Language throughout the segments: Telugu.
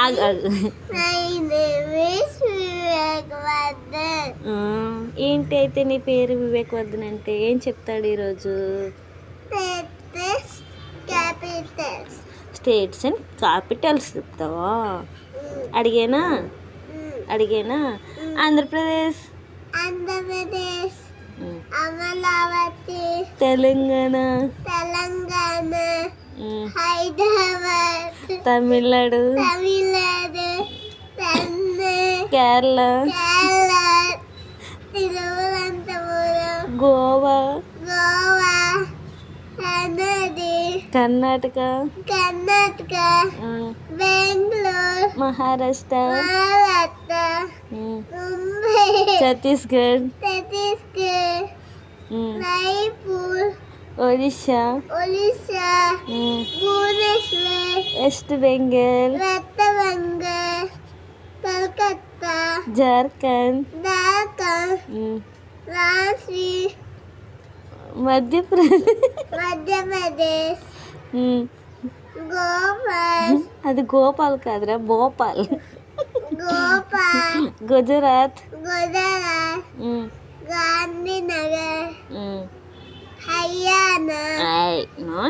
ఆగు ఆగు. ఏంటి అయితే నీ పేరు వివేకవర్ధన్ అంటే ఏం చెప్తాడు ఈరోజు? స్టేట్స్ అండ్ క్యాపిటల్స్ చెప్తావా? అడిగేనా అడిగేనా? ఆంధ్రప్రదేశ్, అమరావతి, తెలంగాణ, హైదరాబాద్, తమిళనాడు, కేరళ, తిరువనంతపురం, గోవా, కర్ణాటక, బెంగళూరు, మహారాష్ట్ర, ముంబై, ఛత్తీస్గఢ్, రాయ్పూర్, ఒడిశా, భువనేశ్వర్, వెస్ట్ బెంగాల్, కలకత్తా, జార్ఖండ్, ఢాకా, రాంచీ, మధ్యప్రదేశ్, గోపాల్, అది గోపాల్ కాదురా, భోపాల్. గుజరాత్, గాంధీనగర్, హర్యానా,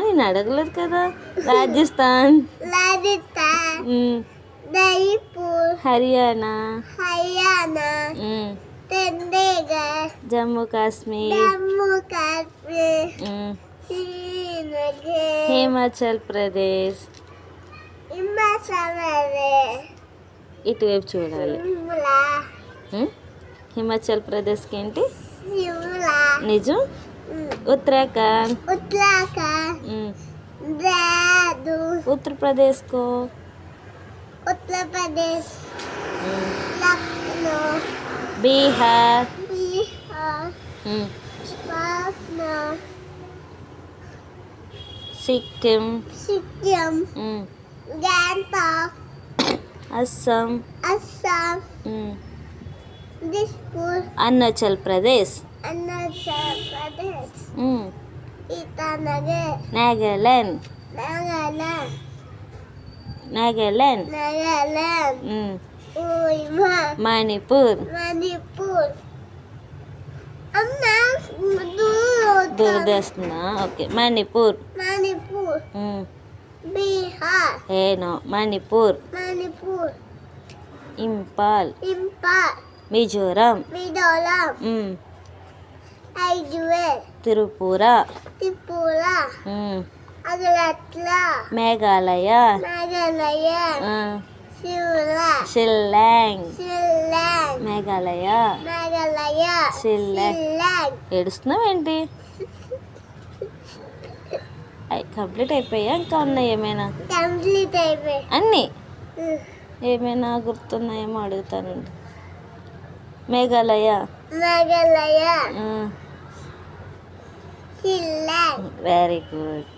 నేను అడగలేదు కదా. రాజస్థాన్, జైపూర్, హర్యానా, చండీగఢ్, జమ్మూ కాశ్మీర్, శ్రీనగర్, హిమాచల్ ప్రదేశ్. ఇటువైపు చూడాలి. హిమాచల్ ప్రదేశ్కి ఏంటి నిజం? ఉత్తరాఖండ్, ఉత్తరప్రదేశ్కో ఉత్తరప్రదేశ్, లక్నో, బీహార్, పాట్నా, సిక్కిం, గ్యాంగ్టాక్, అస్సాం, దిస్పూర్, అరుణాచల్ ప్రదేశ్, ఇటానగర్, నాగాలాండ్, మణిపూర్. దూరదేస్తున్నా. ఓకే, మణిపూర్, బీహార్, ఏనో మణిపూర్, ఇంపాల్, మిజోరం, త్రిపుర, మేఘాలయ, షిల్లాంగ్, మేఘాలయ, షిల్లాంగ్. ఏడుస్తున్నావు ఏంటి? కంప్లీట్ అయిపోయా? ఇంకా ఉన్నాయి ఏమైనా? అన్నీ ఏమైనా గుర్తున్నాయేమో అడుగుతానండి. Meghalaya, very good.